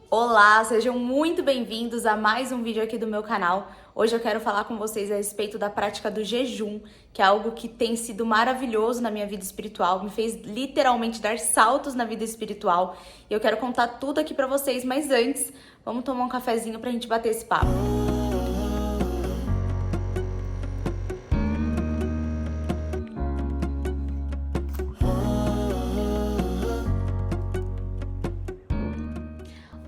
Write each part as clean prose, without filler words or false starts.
Olá, sejam muito bem-vindos a mais um vídeo aqui do meu canal. Hoje eu quero falar com vocês a respeito da prática do jejum, que é algo que tem sido maravilhoso na minha vida espiritual, me fez literalmente dar saltos na vida espiritual. E eu quero contar tudo aqui pra vocês, mas antes, vamos tomar um cafezinho pra gente bater esse papo.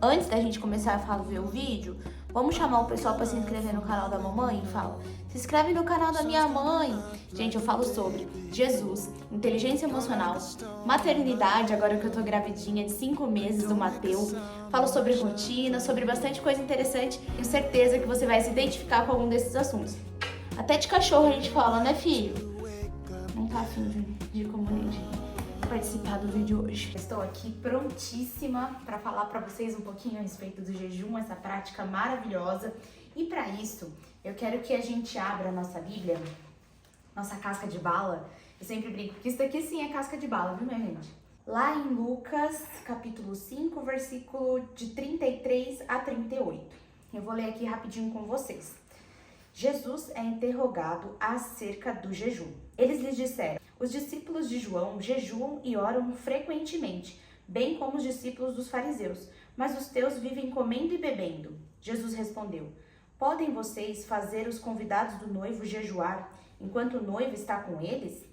Antes da gente começar a ver o vídeo, vamos chamar o pessoal para se inscrever no canal da mamãe? Fala, se inscreve no canal da minha mãe. Gente, eu falo sobre Jesus, inteligência emocional, maternidade, agora que eu tô gravidinha de 5 meses do Mateus. Falo sobre rotina, sobre bastante coisa interessante. Tenho certeza que você vai se identificar com algum desses assuntos. Até de cachorro a gente fala, né, filho? Não tá afim de participar do vídeo hoje. Estou aqui prontíssima para falar para vocês um pouquinho a respeito do jejum, essa prática maravilhosa. E para isso, eu quero que a gente abra a nossa Bíblia, nossa casca de bala. Eu sempre brinco que isso daqui sim é casca de bala, viu, minha gente? Lá em Lucas, capítulo 5, versículo de 33 a 38. Eu vou ler aqui rapidinho com vocês. Jesus é interrogado acerca do jejum. Eles lhes disseram: os discípulos de João jejuam e oram frequentemente, bem como os discípulos dos fariseus, mas os teus vivem comendo e bebendo. Jesus respondeu: podem vocês fazer os convidados do noivo jejuar, enquanto o noivo está com eles?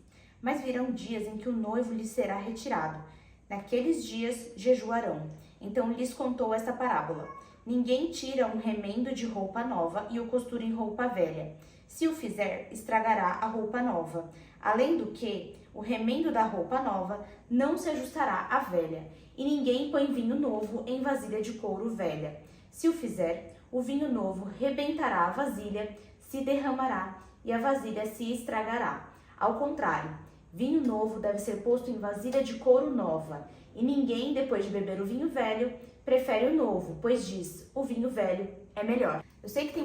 Mas virão dias em que o noivo lhes será retirado. Naqueles dias jejuarão. Então lhes contou esta parábola: ninguém tira um remendo de roupa nova e o costura em roupa velha. Se o fizer, estragará a roupa nova. Além do que, o remendo da roupa nova não se ajustará à velha, e ninguém põe vinho novo em vasilha de couro velha. Se o fizer, o vinho novo rebentará a vasilha, se derramará, e a vasilha se estragará. Ao contrário, vinho novo deve ser posto em vasilha de couro nova, e ninguém, depois de beber o vinho velho, prefere o novo, pois diz: o vinho velho é melhor. Eu sei que tem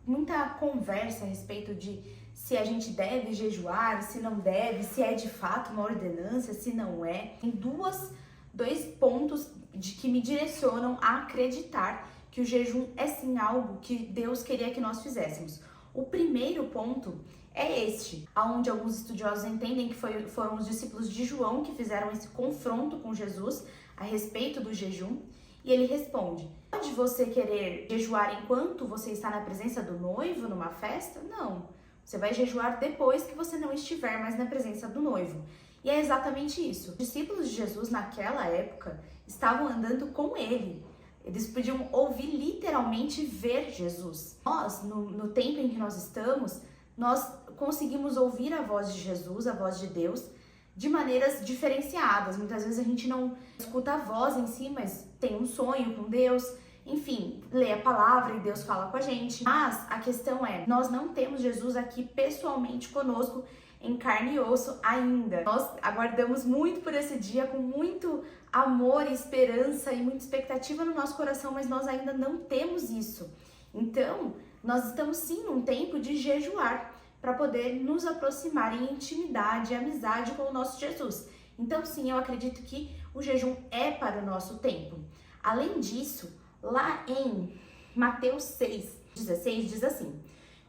muita conversa a respeito de se a gente deve jejuar, se não deve, se é de fato uma ordenança, se não é. Tem dois pontos que me direcionam a acreditar que o jejum é sim algo que Deus queria que nós fizéssemos. O primeiro ponto é este, onde alguns estudiosos entendem que foram os discípulos de João que fizeram esse confronto com Jesus a respeito do jejum. E ele responde: pode você querer jejuar enquanto você está na presença do noivo numa festa? Não. Você vai jejuar depois que você não estiver mais na presença do noivo. E é exatamente isso. Os discípulos de Jesus naquela época estavam andando com ele. Eles podiam ouvir, literalmente ver Jesus. Nós, no tempo em que nós estamos, nós conseguimos ouvir a voz de Jesus, a voz de Deus, de maneiras diferenciadas. Muitas vezes a gente não escuta a voz em si, mas tem um sonho com Deus. Enfim, lê a palavra e Deus fala com a gente. Mas a questão é, nós não temos Jesus aqui pessoalmente conosco, em carne e osso ainda. Nós aguardamos muito por esse dia, com muito amor e esperança e muita expectativa no nosso coração, mas nós ainda não temos isso. Então, nós estamos sim num tempo de jejuar, para poder nos aproximar em intimidade e amizade com o nosso Jesus. Então sim, eu acredito que o jejum é para o nosso tempo. Além disso, lá em Mateus 6:16 diz assim: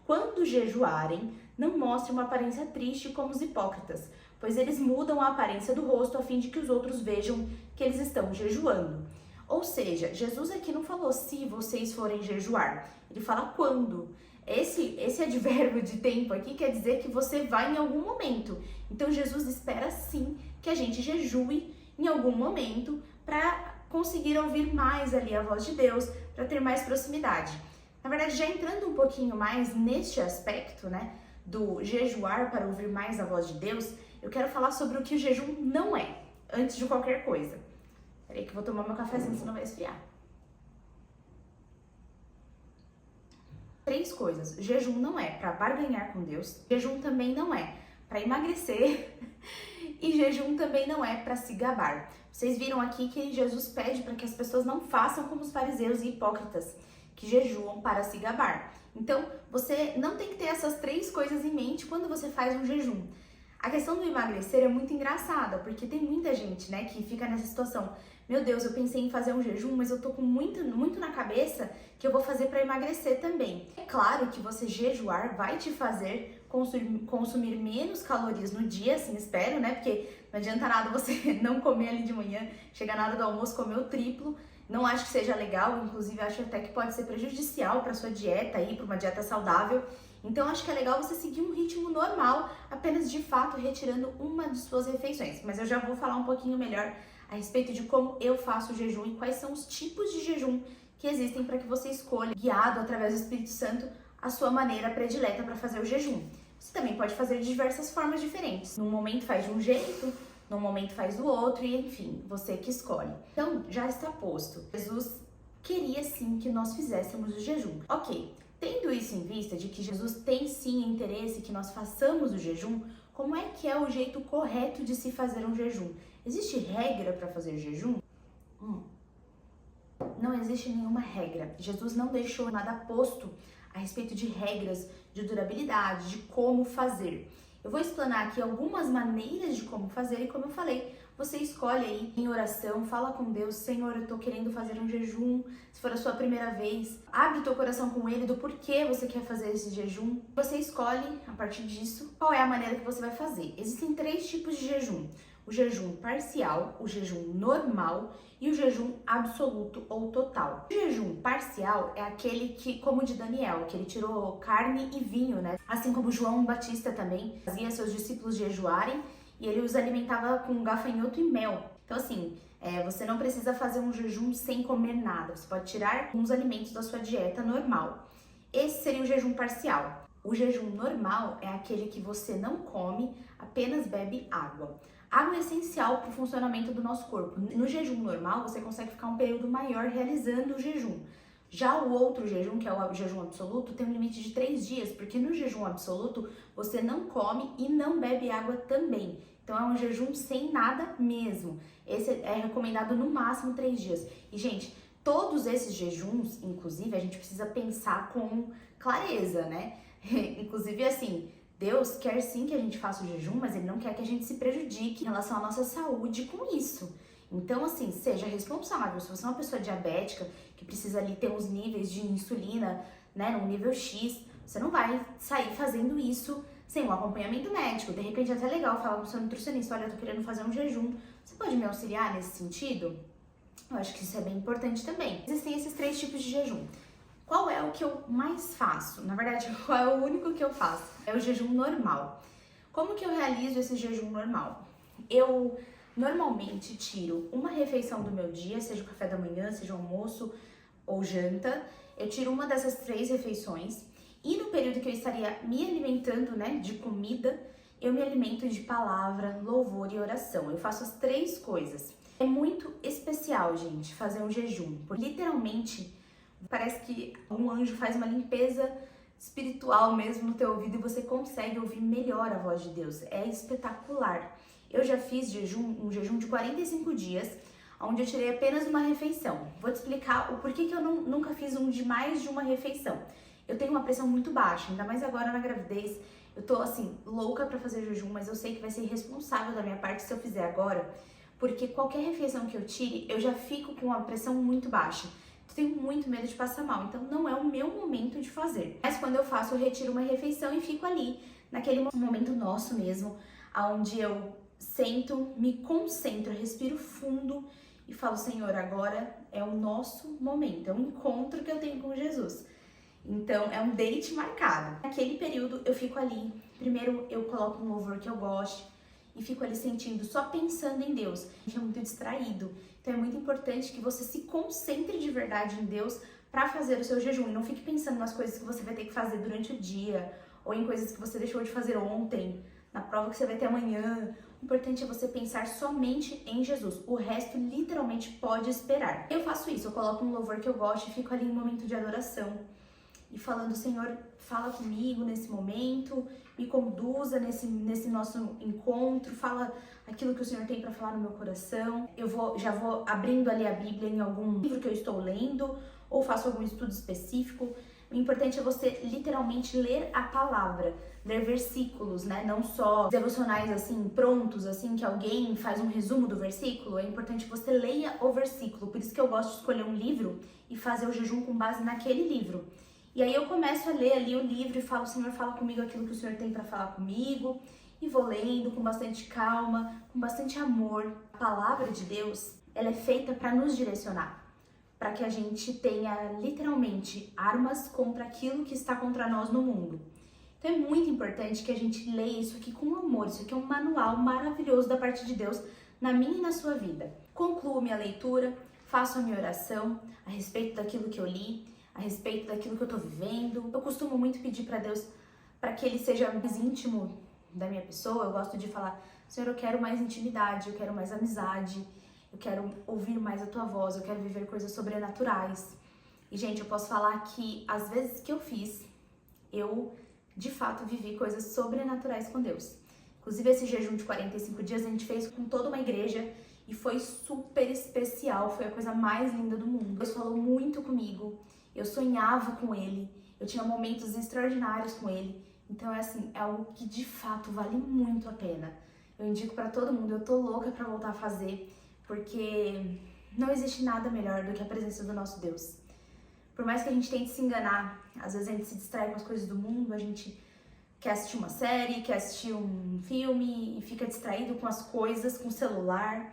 quando jejuarem, não mostrem uma aparência triste como os hipócritas, pois eles mudam a aparência do rosto a fim de que os outros vejam que eles estão jejuando. Ou seja, Jesus aqui não falou se vocês forem jejuar, ele fala quando. Esse advérbio de tempo aqui quer dizer que você vai em algum momento. Então Jesus espera sim que a gente jejue em algum momento para conseguir ouvir mais ali a voz de Deus, para ter mais proximidade. Na verdade, já entrando um pouquinho mais neste aspecto, né, do jejuar para ouvir mais a voz de Deus, eu quero falar sobre o que o jejum não é, antes de qualquer coisa. Peraí que eu vou tomar meu cafezinho, senão vai esfriar. 3 coisas. Jejum não é para barganhar com Deus, jejum também não é para emagrecer e jejum também não é para se gabar. Vocês viram aqui que Jesus pede para que as pessoas não façam como os fariseus e hipócritas, que jejuam para se gabar. Então, você não tem que ter essas 3 coisas em mente quando você faz um jejum. A questão do emagrecer é muito engraçada, porque tem muita gente, né, que fica nessa situação. meu Deus, eu pensei em fazer um jejum, mas eu tô com muito na cabeça que eu vou fazer para emagrecer também. É claro que você jejuar vai te fazer consumir menos calorias no dia, assim espero, né? Porque não adianta nada você não comer ali de manhã, chegar na hora do almoço, comer o triplo. Não acho que seja legal, inclusive acho até que pode ser prejudicial para sua dieta aí, para uma dieta saudável. Então acho que é legal você seguir um ritmo normal, apenas de fato retirando uma de suas refeições. Mas eu já vou falar um pouquinho melhor a respeito de como eu faço o jejum e quais são os tipos de jejum que existem para que você escolha, guiado através do Espírito Santo, a sua maneira predileta para fazer o jejum. Você também pode fazer de diversas formas diferentes. Num momento faz de um jeito, num momento faz do outro e enfim, você que escolhe. Então, já está posto. Jesus queria sim que nós fizéssemos o jejum. Ok, tendo isso em vista de que Jesus tem sim interesse que nós façamos o jejum, como é que é o jeito correto de se fazer um jejum? Existe regra para fazer jejum? Não existe nenhuma regra. Jesus não deixou nada posto a respeito de regras de durabilidade, de como fazer. Eu vou explanar aqui algumas maneiras de como fazer e como eu falei, você escolhe aí em oração, fala com Deus, Senhor, eu tô querendo fazer um jejum, se for a sua primeira vez, abre teu coração com Ele do porquê você quer fazer esse jejum. Você escolhe, a partir disso, qual é a maneira que você vai fazer. Existem 3 tipos de jejum. O jejum parcial, o jejum normal e o jejum absoluto ou total. O jejum parcial é aquele que, como o de Daniel, que ele tirou carne e vinho, né? Assim como João Batista também fazia seus discípulos jejuarem e ele os alimentava com gafanhoto e mel. Então assim, você não precisa fazer um jejum sem comer nada, você pode tirar alguns alimentos da sua dieta normal. Esse seria o jejum parcial. O jejum normal é aquele que você não come, apenas bebe água. Água é essencial para o funcionamento do nosso corpo. No jejum normal, você consegue ficar um período maior realizando o jejum. Já o outro jejum, que é o jejum absoluto, tem um limite de 3 dias, porque no jejum absoluto você não come e não bebe água também. Então é um jejum sem nada mesmo. Esse é recomendado no máximo 3 dias. E, gente, todos esses jejuns, inclusive, a gente precisa pensar com clareza, né? Inclusive, assim, Deus quer sim que a gente faça o jejum, mas Ele não quer que a gente se prejudique em relação à nossa saúde com isso. Então, assim, seja responsável. Se você é uma pessoa diabética, que precisa ali ter uns níveis de insulina, né, num nível X, você não vai sair fazendo isso sem um acompanhamento médico. De repente é até legal falar com o seu nutricionista, olha, eu tô querendo fazer um jejum, você pode me auxiliar nesse sentido? Eu acho que isso é bem importante também. Existem esses 3 tipos de jejum. Qual é o que eu mais faço? Na verdade, qual é o único que eu faço? É o jejum normal. Como que eu realizo esse jejum normal? Eu normalmente tiro uma refeição do meu dia, seja o café da manhã, seja o almoço ou janta. Eu tiro uma dessas 3 refeições e no período que eu estaria me alimentando, né, de comida, eu me alimento de palavra, louvor e oração. Eu faço as 3 coisas. É muito especial, gente, fazer um jejum, porque literalmente parece que um anjo faz uma limpeza espiritual mesmo no teu ouvido e você consegue ouvir melhor a voz de Deus. É espetacular. Eu já fiz um jejum de 45 dias, onde eu tirei apenas uma refeição. Vou te explicar o porquê que eu nunca fiz um de mais de uma refeição. Eu tenho uma pressão muito baixa, ainda mais agora na gravidez. Eu tô, assim, louca pra fazer jejum, mas eu sei que vai ser irresponsável da minha parte se eu fizer agora, porque qualquer refeição que eu tire, eu já fico com uma pressão muito baixa. Tenho muito medo de passar mal, então não é o meu momento de fazer. Mas quando eu faço, eu retiro uma refeição e fico ali, naquele momento nosso mesmo, onde eu sento, me concentro, respiro fundo e falo, Senhor, agora é o nosso momento, é um encontro que eu tenho com Jesus. Então, é um date marcado. Naquele período, eu fico ali. Primeiro, eu coloco um louvor que eu goste e fico ali sentindo, só pensando em Deus. A gente é muito distraído. Então, é muito importante que você se concentre de verdade em Deus para fazer o seu jejum. E não fique pensando nas coisas que você vai ter que fazer durante o dia ou em coisas que você deixou de fazer ontem, na prova que você vai ter amanhã. O importante é você pensar somente em Jesus. O resto, literalmente, pode esperar. Eu faço isso. Eu coloco um louvor que eu gosto e fico ali em um momento de adoração. E falando, Senhor, fala comigo nesse momento, me conduza nesse nosso encontro, fala aquilo que o Senhor tem para falar no meu coração. Eu já vou abrindo ali a Bíblia em algum livro que eu estou lendo, ou faço algum estudo específico. O importante é você literalmente ler a palavra, ler versículos, né? Não só devocionais assim, prontos, assim, que alguém faz um resumo do versículo. É importante que você leia o versículo. Por isso que eu gosto de escolher um livro e fazer o jejum com base naquele livro. E aí eu começo a ler ali o livro e falo, Senhor, fala comigo aquilo que o Senhor tem para falar comigo. E vou lendo com bastante calma, com bastante amor. A palavra de Deus, ela é feita para nos direcionar, para que a gente tenha literalmente armas contra aquilo que está contra nós no mundo. Então é muito importante que a gente leia isso aqui com amor. Isso aqui é um manual maravilhoso da parte de Deus na minha e na sua vida. Concluo minha leitura, faço a minha oração a respeito daquilo que eu li, a respeito daquilo que eu estou vivendo. Eu costumo muito pedir para Deus para que Ele seja mais íntimo da minha pessoa. Eu gosto de falar, Senhor, eu quero mais intimidade, eu quero mais amizade, eu quero ouvir mais a Tua voz, eu quero viver coisas sobrenaturais. E, gente, eu posso falar que às vezes que eu fiz, eu, de fato, vivi coisas sobrenaturais com Deus. Inclusive, esse jejum de 45 dias a gente fez com toda uma igreja e foi super especial, foi a coisa mais linda do mundo. Deus falou muito comigo, eu sonhava com Ele, eu tinha momentos extraordinários com Ele. Então, é assim, é algo que de fato vale muito a pena. Eu indico pra todo mundo, eu tô louca pra voltar a fazer, porque não existe nada melhor do que a presença do nosso Deus. Por mais que a gente tente se enganar, às vezes a gente se distrai com as coisas do mundo, a gente quer assistir uma série, quer assistir um filme e fica distraído com as coisas, com o celular.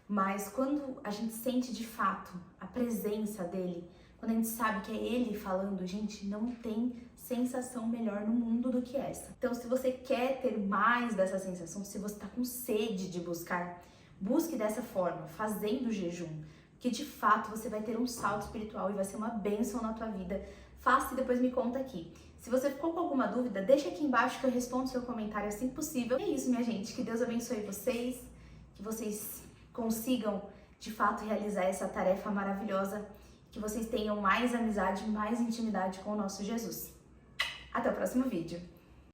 Mas quando a gente sente de fato a presença dele, quando a gente sabe que é ele falando, gente, não tem sensação melhor no mundo do que essa. Então, se você quer ter mais dessa sensação, se você tá com sede de buscar, busque dessa forma, fazendo jejum, que de fato você vai ter um salto espiritual e vai ser uma bênção na tua vida. Faça e depois me conta aqui. Se você ficou com alguma dúvida, deixa aqui embaixo que eu respondo seu comentário assim que possível. E é isso, minha gente. Que Deus abençoe vocês, que vocês consigam de fato realizar essa tarefa maravilhosa, que vocês tenham mais amizade, mais intimidade com o nosso Jesus. Até o próximo vídeo.